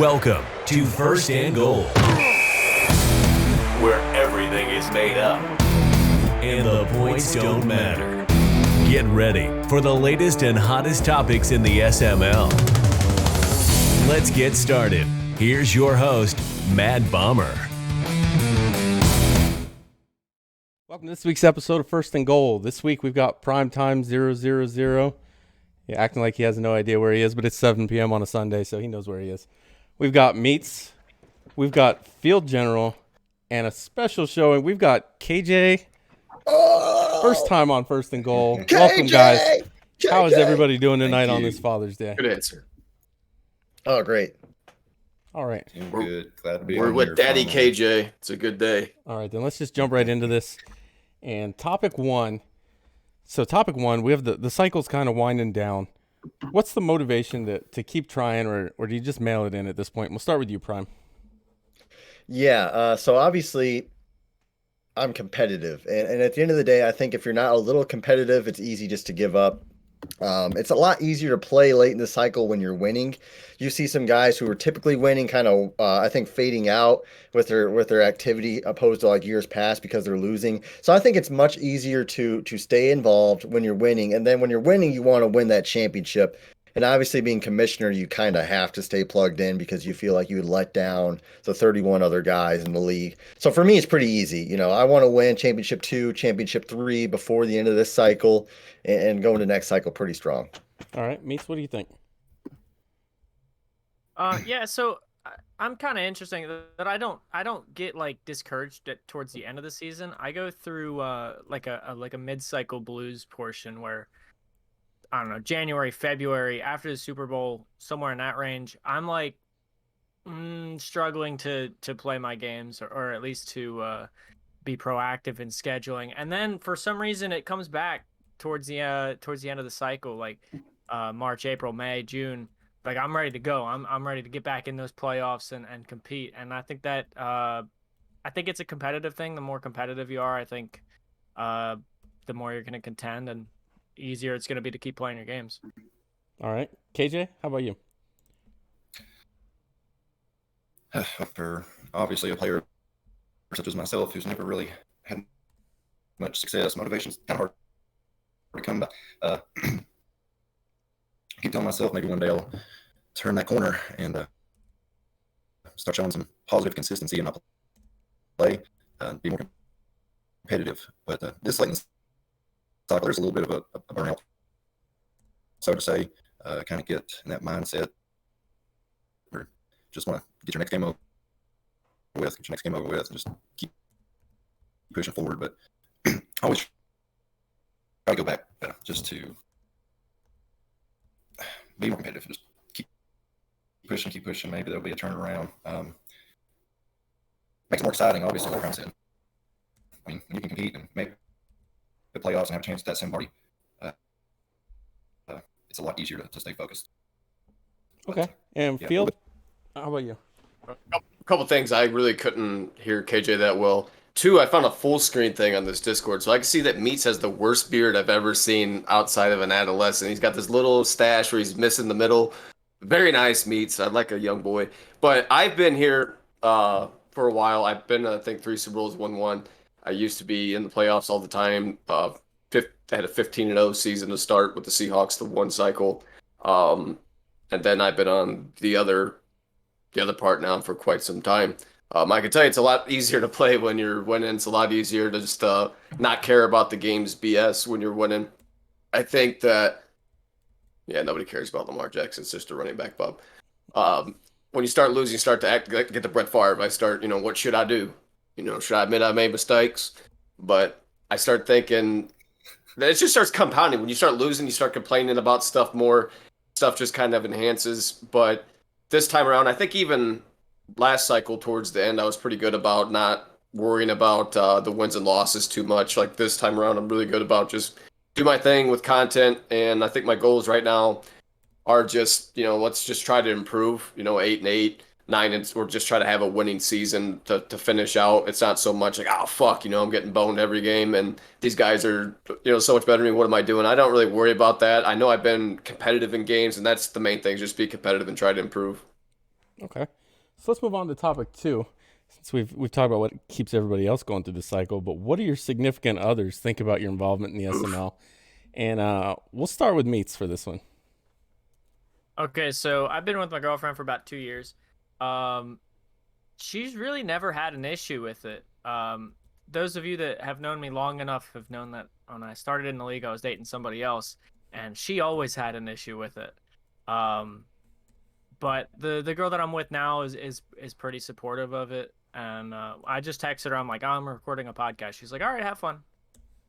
Welcome to First and Goal, where everything is made up and the points don't matter. Get ready for the latest and hottest topics in the SML. Let's get started. Here's your host, Mad Bomber. Welcome to this week's episode of First and Goal. This week we've got Primetime 000. Yeah, acting like he has no idea where he is, but it's 7 p.m. on a Sunday, so he knows where he is. We've got Meats, we've got Field General, and a special showing. We've got KJ. First time on First and Goal. KJ! Welcome, guys. KJ! How is everybody doing tonight Thank on you. this Father's Day? Good answer. Oh, great. All right. Doing We're- good. Glad to be We're on with here Daddy finally. KJ. It's a good day. All right, then let's just jump right into this. And topic one. So topic one, we have the cycle's kind of winding down. What's the motivation to keep trying, or do you just mail it in at this point? We'll start with you, Prime. Yeah, so obviously I'm competitive. And at the end of the day, I think if you're not a little competitive, it's easy just to give up. It's a lot easier to play late in the cycle when you're winning. You see some guys who are typically winning kind of, I think, fading out with their activity opposed to like years past because they're losing. So I think it's much easier to stay involved when you're winning. And then when you're winning, you want to win that championship. And obviously being commissioner, you kind of have to stay plugged in because you feel like you would let down the 31 other guys in the league. So for me, it's pretty easy. You know, I want to win championship 2, championship 3 before the end of this cycle and go into next cycle pretty strong. All right, Meats, what do you think? Yeah, so I'm kind of interesting that I don't get like discouraged towards the end of the season. I go through like a mid-cycle blues portion where I don't know, January, February, after the Super Bowl, somewhere in that range. I'm like struggling to play my games or at least to be proactive in scheduling. And then for some reason it comes back towards the end of the cycle, like March, April, May, June. Like I'm ready to go. I'm ready to get back in those playoffs and compete. And I think that I think it's a competitive thing. The more competitive you are, I think the more you're going to contend and easier it's going to be to keep playing your games. All right, KJ, how about you? For obviously a player such as myself who's never really had much success, motivation's kind of hard to come by. I keep telling myself maybe one day I'll turn that corner and start showing some positive consistency in my play, be more competitive. But this late in the cycle, there's a little bit of a burnout, so to say. Kind of get in that mindset or just want to get your next game over with, and just keep pushing forward. But I always try to go back just to be more competitive. Just keep pushing. Maybe there'll be a turnaround. Makes it more exciting, obviously, like Ron said. I mean, when you can compete and make the playoffs and have a chance at that same party, it's a lot easier to stay focused. Okay, and yeah, Field, how about you? A couple things. I really couldn't hear KJ that well. 2, I found a full screen thing on this Discord, so I can see that Meats has the worst beard I've ever seen outside of an adolescent. He's got this little stash where he's missing the middle. Very nice, Meats. I like a young boy. But I've been here for a while. I've been, I think, 3 Super Bowls, won 1. I used to be in the playoffs all the time. I had a 15-0 season to start with the Seahawks, the one cycle. And then I've been on the other part now for quite some time. I can tell you it's a lot easier to play when you're winning. It's a lot easier to just not care about the game's BS when you're winning. I think that, nobody cares about Lamar Jackson. It's just a running back, Bob. When you start losing, you start to get the Brett Favre. I start, what should I do? Should I admit I made mistakes? But I start thinking, it just starts compounding. When you start losing, you start complaining about stuff more. Stuff just kind of enhances. But this time around, I think even last cycle towards the end, I was pretty good about not worrying about the wins and losses too much. Like this time around, I'm really good about just do my thing with content. And I think my goals right now are just, let's just try to improve, 8-8, 9, and or just try to have a winning season to finish out. It's not so much like, oh, fuck, I'm getting boned every game and these guys are, so much better than me. What am I doing? I don't really worry about that. I know I've been competitive in games, and that's the main thing, just be competitive and try to improve. Okay. So let's move on to topic 2. Since we've talked about what keeps everybody else going through the cycle, but what do your significant others think about your involvement in the SML? And we'll start with Meats for this one. Okay, so I've been with my girlfriend for about 2 years. She's really never had an issue with it. Those of you that have known me long enough have known that when I started in the league, I was dating somebody else, and she always had an issue with it. But the girl that I'm with now is pretty supportive of it, and I just texted her. I'm like, oh, I'm recording a podcast. She's like, all right, have fun.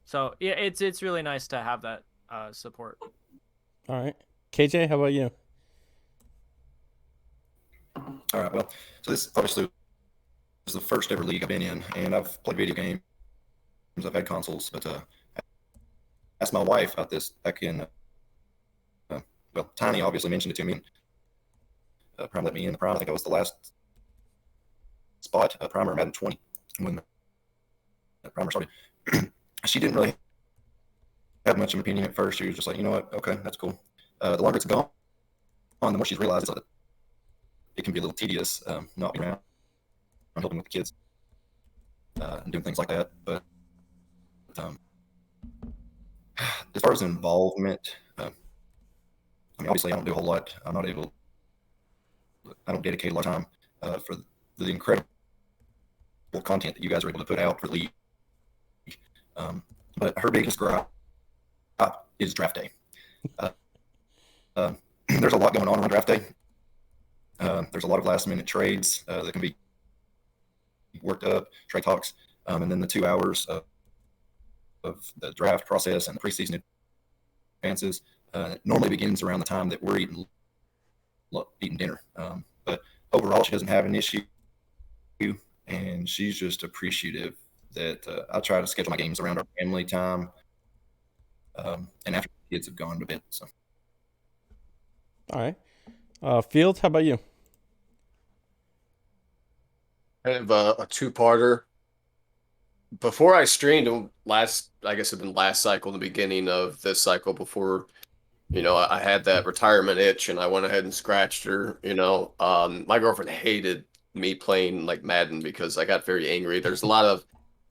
So yeah, it's really nice to have that support. All right. KJ, how about you? All right. Well, so this obviously was the first ever league I've been in, and I've played video games. I've had consoles, but I asked my wife about this back in. Well, Tiny obviously mentioned it to me. And, Prime let me in the Prime. I think I was the last spot. Primer Madden 20 when the Primer started. She didn't really have much of an opinion at first. She was just like, you know what? Okay, that's cool. The longer it's gone, the more she's realized that it can be a little tedious not being around. I'm helping with the kids and doing things like that. But as far as involvement, I mean, obviously I don't do a whole lot. I don't dedicate a lot of time for the incredible content that you guys are able to put out for the league. But her biggest gripe is draft day. There's a lot going on draft day. There's a lot of last minute trades that can be worked up, trade talks, and then the 2 hours of the draft process and the preseason advances normally begins around the time that we're eating dinner. But overall, she doesn't have an issue, and she's just appreciative that I try to schedule my games around our family time and after the kids have gone to bed. So. All right. Fields, how about you? I have a two-parter. Before I streamed last cycle, the beginning of this cycle, before, I had that retirement itch and I went ahead and scratched her, my girlfriend hated me playing like Madden because I got very angry. There's a lot of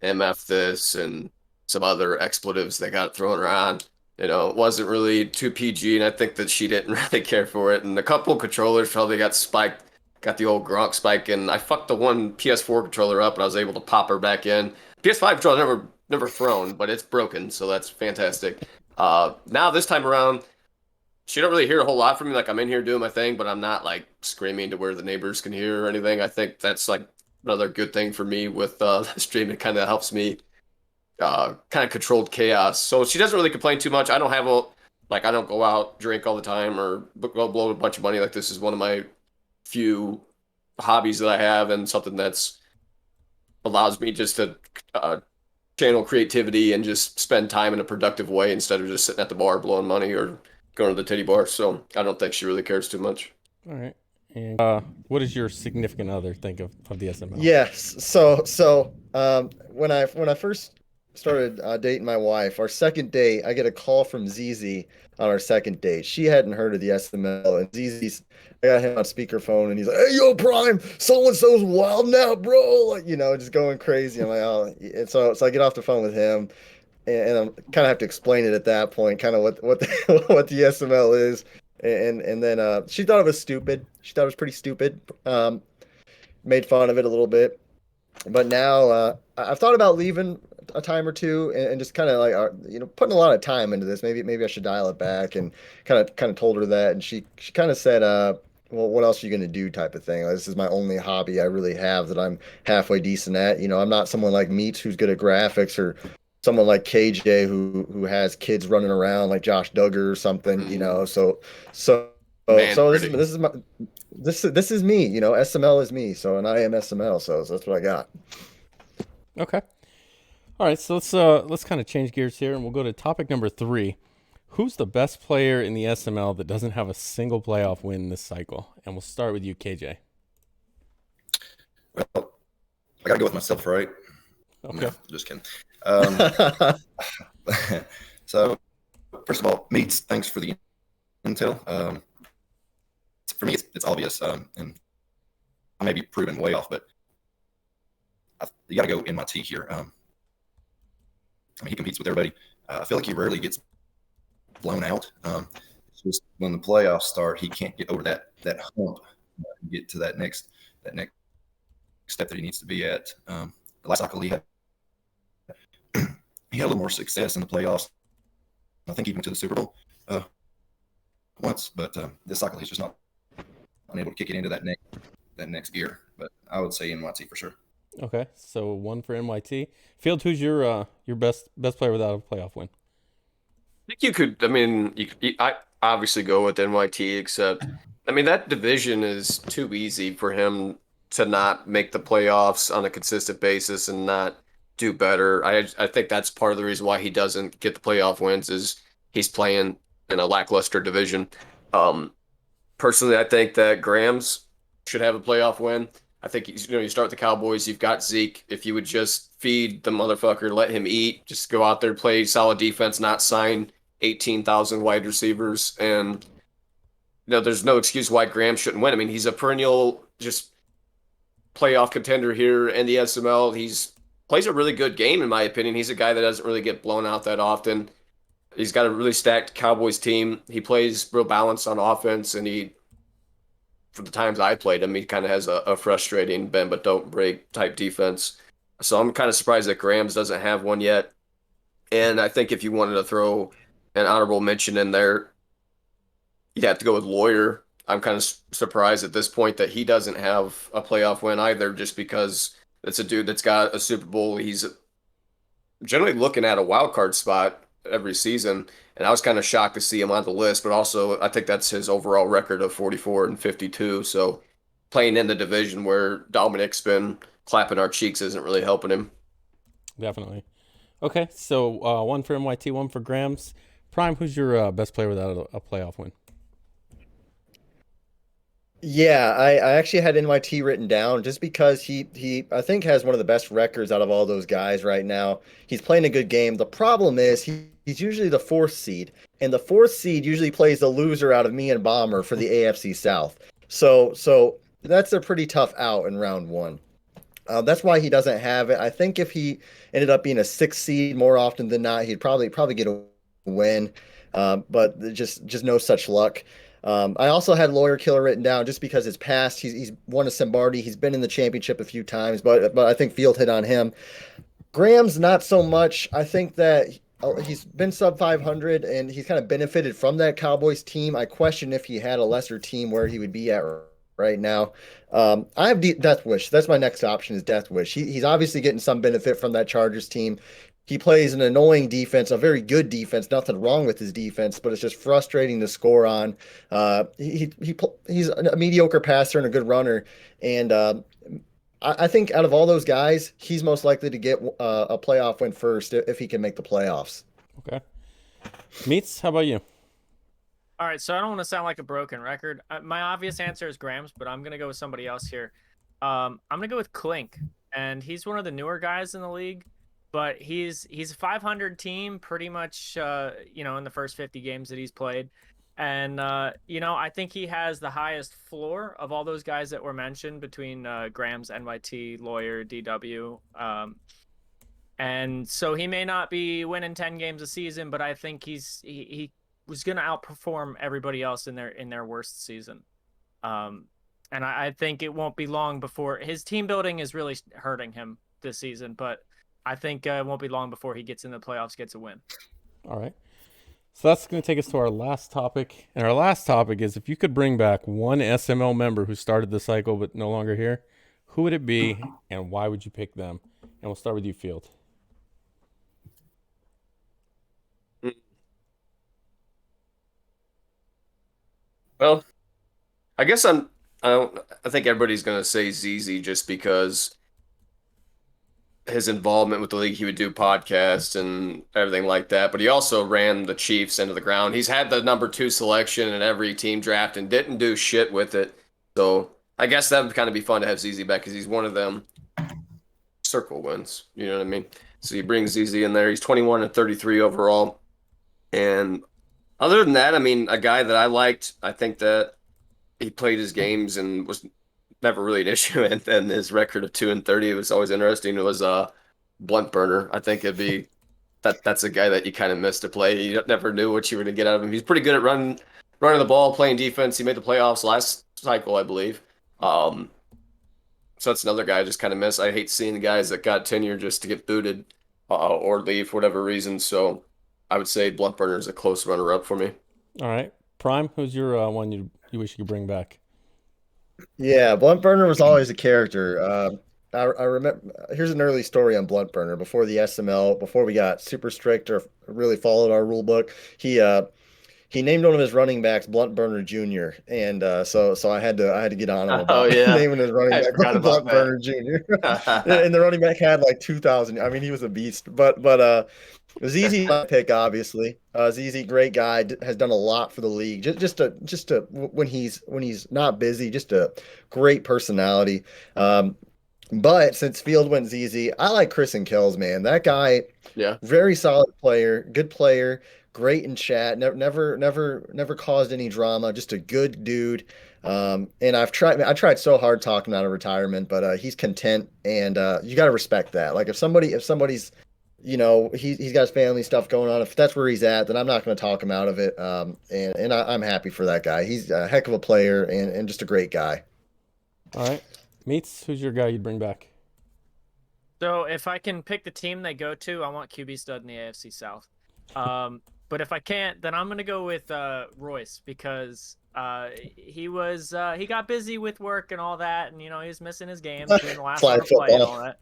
MF this and some other expletives that got thrown around. It wasn't really too PG, and I think that she didn't really care for it. And a couple of controllers probably got spiked, got the old Gronk spike, and I fucked the one PS4 controller up, and I was able to pop her back in. PS5 controller never thrown, but it's broken, so that's fantastic. Now this time around, she don't really hear a whole lot from me. Like, I'm in here doing my thing, but I'm not like screaming to where the neighbors can hear or anything. I think that's like another good thing for me with the stream. It kind of helps me kind of controlled chaos. So she doesn't really complain too much. I don't go out, drink all the time, or go blow a bunch of money. Like, this is one of my few hobbies that I have, and something that's allows me just to channel creativity and just spend time in a productive way instead of just sitting at the bar blowing money or going to the titty bar. So I don't think she really cares too much. All right. And what does your significant other think of the SML? Yes. So when I first started dating my wife, our second date, I get a call from ZZ on our second date. She hadn't heard of the SML, and ZZ's, I got him on speakerphone, and he's like, "Hey, yo, Prime, so-and-so's wild now, bro." Like, just going crazy. I'm like, oh, and so I get off the phone with him, and I'm kind of have to explain it at that point, kind of what the, what the SML is. And then she thought it was stupid. She thought it was pretty stupid. Made fun of it a little bit. But now I've thought about leaving a time or two and just kind of like putting a lot of time into this. Maybe I should dial it back, and kind of told her that, and she kind of said, well, what else are you going to do, type of thing. Like, this is my only hobby I really have that I'm halfway decent at. I'm not someone like Meats who's good at graphics, or someone like KJ who has kids running around like Josh Duggar or something. So this is me. SML is me. So, and I am SML. So that's what I got. Okay. All right, so let's kind of change gears here, and we'll go to topic number 3. Who's the best player in the SML that doesn't have a single playoff win this cycle? And we'll start with you, KJ. Well, I gotta go with myself, right? Okay. No, just kidding. So, first of all, Meats, thanks for the intel. For me, it's obvious, and may be proven way off, but you got to go NYT here. I mean, he competes with everybody. I feel like he rarely gets blown out. It's just when the playoffs start, he can't get over that hump, get to that next step that he needs to be at. The last cycle he had a little more success in the playoffs. I think he went to the Super Bowl once, but this cycle he's just not unable to kick it into that next gear. But I would say NYT for sure. Okay, so 1 for NYT. Field, who's your best player without a playoff win? I think you could. I mean, I obviously go with NYT, except I mean that division is too easy for him to not make the playoffs on a consistent basis and not do better. I think that's part of the reason why he doesn't get the playoff wins is he's playing in a lackluster division. Personally, I think that Grams should have a playoff win. I think you start with the Cowboys. You've got Zeke. If you would just feed the motherfucker, let him eat, just go out there, play solid defense, not sign 18,000 wide receivers, and there's no excuse why Graham shouldn't win. I mean, he's a perennial just playoff contender here in the SML. He's plays a really good game, in my opinion. He's a guy that doesn't really get blown out that often. He's got a really stacked Cowboys team. He plays real balanced on offense, and for the times I played him, he kind of has a frustrating bend but don't break type defense. So I'm kind of surprised that Grams doesn't have one yet. And I think if you wanted to throw an honorable mention in there, you'd have to go with Lawyer. I'm kind of surprised at this point that he doesn't have a playoff win either, just because it's a dude that's got a Super Bowl. He's generally looking at a wild card spot every season, and I was kind of shocked to see him on the list. But also, I think that's his overall record of 44-52. So playing in the division where Dominic's been clapping our cheeks isn't really helping him. Definitely. Okay, so 1 for NYT, 1 for Grams. Prime, who's your best player without a playoff win? Yeah, I actually had NYT written down just because he I think has one of the best records out of all those guys right now. He's playing a good game. The problem is he's usually the 4th seed, and the 4th seed usually plays the loser out of me and Bomber for the AFC South. So that's a pretty tough out in round 1. That's why he doesn't have it. I think if he ended up being a 6th seed more often than not, he'd probably get a win. But just no such luck. I also had Lawyer Killer written down just because his past. He's won a Simbardi. He's been in the championship a few times, but I think Field hit on him. Graham's not so much. I think that he's been sub 500 and he's kind of benefited from that Cowboys team. I question if he had a lesser team where he would be at right now. I have Death Wish. That's my next option is Death Wish. He's obviously getting some benefit from that Chargers team. He plays an annoying defense, a very good defense. Nothing wrong with his defense, but it's just frustrating to score on. He's a mediocre passer and a good runner, and I think out of all those guys, he's most likely to get a playoff win first if he can make the playoffs. Okay. Meats, how about you? All right, so I don't want to sound like a broken record. My obvious answer is Grams, but I'm going to go with somebody else here. I'm going to go with Clink, and he's one of the newer guys in the league, but he's a 500 team pretty much, in the first 50 games that he's played. And, I think he has the highest floor of all those guys that were mentioned between Grams, NYT, Lawyer, DW. And so he may not be winning 10 games a season, but I think he was going to outperform everybody else in their worst season. And I think it won't be long before his team building is really hurting him this season, but I think it won't be long before he gets in the playoffs, gets a win. All right. So that's going to take us to our last topic. And our last topic is if you could bring back one SML member who started the cycle but no longer here, who would it be and why would you pick them? And we'll start with you, Field. Well, I guess I think everybody's going to say ZZ just because his involvement with the league, he would do podcasts and everything like that. But he also ran the Chiefs into the ground. He's had the number 2 selection in every team draft and didn't do shit with it. So I guess that would kind of be fun to have ZZ back because he's one of them circle wins. You know what I mean? So you bring ZZ in there. He's 21-33 overall. And other than that, I mean, a guy that I liked, I think that he played his games and was never really an issue, and then his record of 2-30 was always interesting. It was Blunt Burner. I think it'd be that's a guy that you kind of missed to play. You never knew what you were going to get out of him. He's pretty good at running the ball, playing defense. He made the playoffs last cycle, I believe. So that's another guy I just kind of miss. I hate seeing the guys that got tenure just to get booted or leave for whatever reason. So I would say Blunt Burner is a close runner-up for me. All right. Prime, who's your one you wish you could bring back? Yeah, Blunt Burner was always a character. I remember. Here's an early story on Blunt Burner. Before the SML, before we got super strict or really followed our rule book, he named one of his running backs Blunt Burner Jr. And so I had to get on him about naming his running back Blunt Burner Jr. And the running back had like 2,000. I mean, he was a beast. But ZZ pick, obviously. ZZ, great guy, has done a lot for the league. Just when he's not busy, just a great personality. But since Field went ZZ, I like Chris and Kells, man. That guy, very solid player, good player, great in chat. Never caused any drama. Just a good dude. And I tried so hard talking out of retirement, but he's content, and you got to respect that. Like if somebody's, he's got his family stuff going on. If that's where he's at, then I'm not going to talk him out of it. And I'm happy for that guy. He's a heck of a player and just a great guy. All right. Meats, who's your guy you'd bring back? So if I can pick the team they go to, I want QB stud in the AFC South. But if I can't, then I'm gonna go with Royce, because he got busy with work and all that, and he was missing his games, doing the last one to play and all that.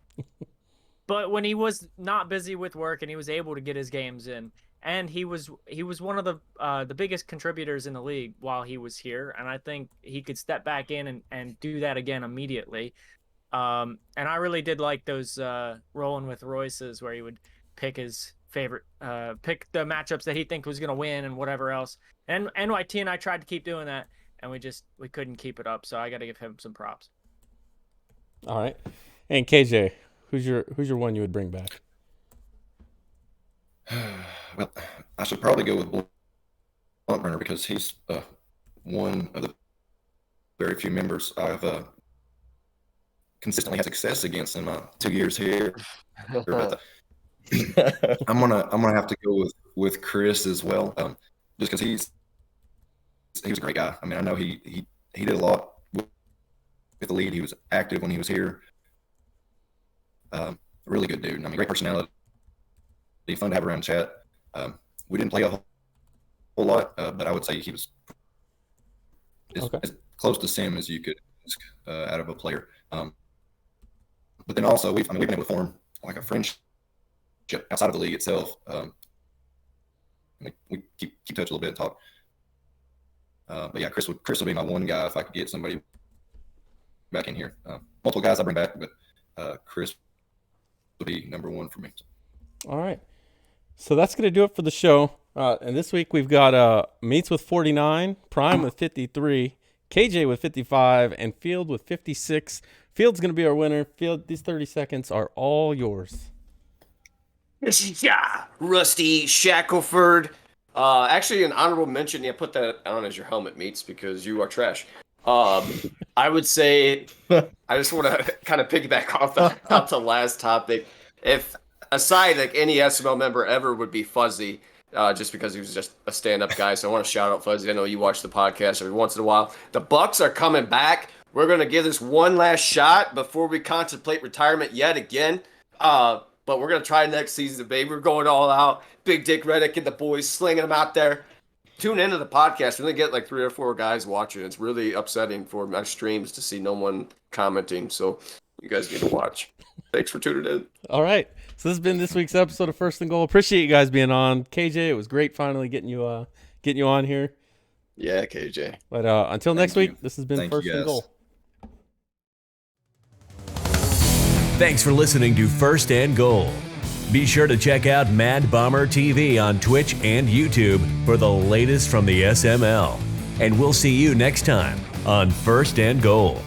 But when he was not busy with work and he was able to get his games in, and he was one of the biggest contributors in the league while he was here, and I think he could step back in and do that again immediately. And I really did like those rolling with Royce's, where he would pick his favorite, pick the matchups that he think was going to win and whatever else. And NYT and I tried to keep doing that, and we couldn't keep it up. So I got to give him some props. All right. And KJ, who's your one you would bring back? Well, I should probably go with Blunt Burner, because he's one of the very few members I've consistently had success against in my 2 years here. But I'm gonna have to go with Chris as well, just because he was a great guy. I mean, I know he did a lot with the lead. He was active when he was here. Really good dude. I mean, great personality. Fun to have around chat. We didn't play a whole lot, but I would say he was as close to Sim as you could ask out of a player. But then also we've been able to form like a friendship outside of the league itself. We keep touch a little bit and talk. But yeah, Chris would be my one guy if I could get somebody back in here. Multiple guys I bring back, but Chris would be number one for me. All right. So that's going to do it for the show. And this week we've got Meats with 49, Prime with 53, KJ with 55, and Field with 56. Field's going to be our winner. Field, these 30 seconds are all yours. Yeah, Rusty Shackelford. Actually, an honorable mention. Yeah, put that on as your helmet, Meats, because you are trash. I would say I just want to kind of piggyback off the last topic. If aside, like any SML member ever would be Fuzzy, just because he was just a stand-up guy. So I want to shout out Fuzzy. I know you watch the podcast every once in a while. The Bucks are coming back. We're going to give this one last shot before we contemplate retirement yet again. But we're going to try next season, baby. We're going all out. Big Dick Reddick and the boys slinging them out there. Tune into the podcast. We only get like 3 or 4 guys watching. It's really upsetting for my streams to see no one commenting. So you guys need to watch. Thanks for tuning in. All right. So this has been this week's episode of First and Goal. Appreciate you guys being on. KJ, it was great finally getting you on here. Yeah, KJ. But until next week, this has been First and Goal. Thanks for listening to First and Goal. Be sure to check out Mad Bomber TV on Twitch and YouTube for the latest from the SML. And we'll see you next time on First and Goal.